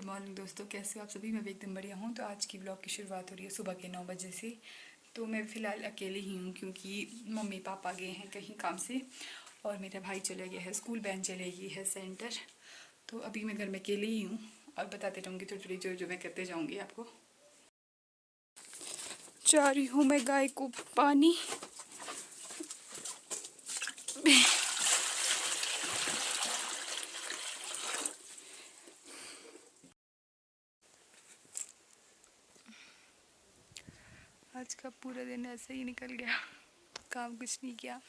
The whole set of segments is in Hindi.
मॉर्निंग दोस्तों, कैसे हो आप सभी। मैं भी एकदम बढ़िया हूँ। तो आज की ब्लॉग की शुरुआत हो रही है सुबह के 9 बजे से। तो मैं फ़िलहाल अकेली ही हूँ क्योंकि मम्मी पापा गए हैं कहीं काम से और मेरा भाई चला गया है स्कूल, बहन चले गई है सेंटर। तो अभी मैं घर में अकेली ही हूँ और बताते रहूँगी थोड़ी थोड़ी जो मैं करते जाऊँगी आपको। जा रही हूँ मैं गाय को पानी। आज का पूरा दिन ऐसे ही निकल गया, काम कुछ नहीं किया।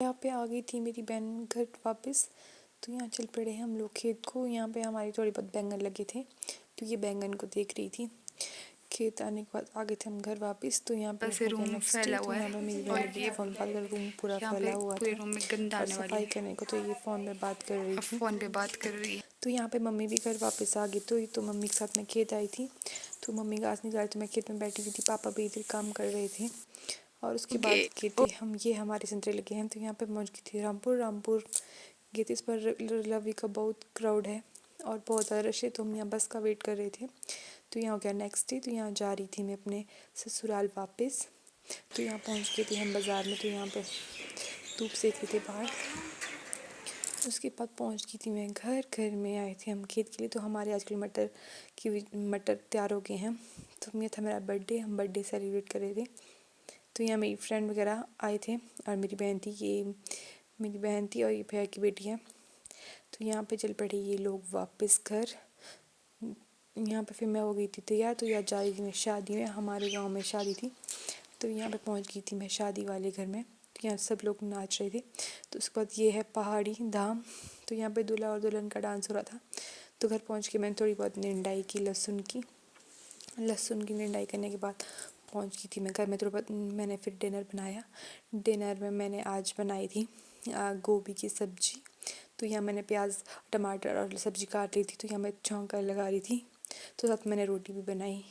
यहाँ पे आ गई थी मेरी बहन घर वापस। तो यहाँ चल पड़े हम लोग खेत को। यहाँ पे हमारे थोड़े बहुत बैंगन लगे थे तो ये बैंगन को देख रही थी। खेत आने के बाद आ गए थे हम घर वापस। तो यहाँ पे हो गया नेक्स्ट डे। तो यहाँ पे मेरी बहन ने फ़ोन बात कर, रूम पूरा फैला हुआ था रूम में गंदा और आने वाली सफाई करने को तो ये फ़ोन पे बात कर रही थी। फ़ोन पे बात कर रही है। तो यहाँ पे मम्मी भी घर वापस आ गई। तो मम्मी के साथ मैं खेत आई थी। तो मम्मी घास निकाल रही, तो मैं खेत में बैठी हुई थी। पापा भी इधर काम कर रहे थे और उसके बाद गए थे हम, ये हमारे संतरे लगे हैं। तो यहाँ पे पहुँच गई थी रामपुर गए थे। इस पर रवि का बहुत क्राउड है और बहुत ज़्यादा रश है। तो हम यहाँ बस का वेट कर रहे थे। तो यहाँ हो गया नेक्स्ट डे। तो यहाँ जा रही थी मैं अपने ससुराल वापस। तो यहाँ पहुँच गए थे हम बाज़ार में। तो यहाँ पे धूप सेक रहे थे बाहर। उसके बाद पहुँच गई थी मैं घर में आए थे हम खेत के लिए। तो हमारे आजकल मटर तैयार हो गए हैं। तो ये था मेरा बर्थडे, हम बर्थडे सेलिब्रेट कर रहे थे। तो यहाँ मेरी फ्रेंड वगैरह आए थे और मेरी बहन थी, ये मेरी बहन थी और ये भैया की बेटी है। तो यहाँ पे चल पड़े ये लोग वापस घर। यहाँ पे फिर मैं हो गई थी तैयार। तो यहाँ जा रही थी मैं शादी में, हमारे गांव में शादी थी। तो यहाँ पे पहुँच गई थी मैं शादी वाले घर में। तो यहाँ सब लोग नाच रहे थे। तो उसके बाद ये है पहाड़ी धाम। तो यहाँ पे दूल्हा और दुल्हन का डांस हो रहा था। तो घर पहुँच के मैंने थोड़ी बहुत निंडाई की लहसुन की निंडाई करने के बाद पहुँच गई थी मैं घर में। थोड़ा बहुत मैंने फिर डिनर बनाया। डिनर में मैंने आज बनाई थी गोभी की सब्जी। तो यहाँ मैंने प्याज टमाटर और सब्जी काट ली थी। तो यहाँ मैं छौंका लगा रही थी। तो साथ मैंने रोटी भी बनाई।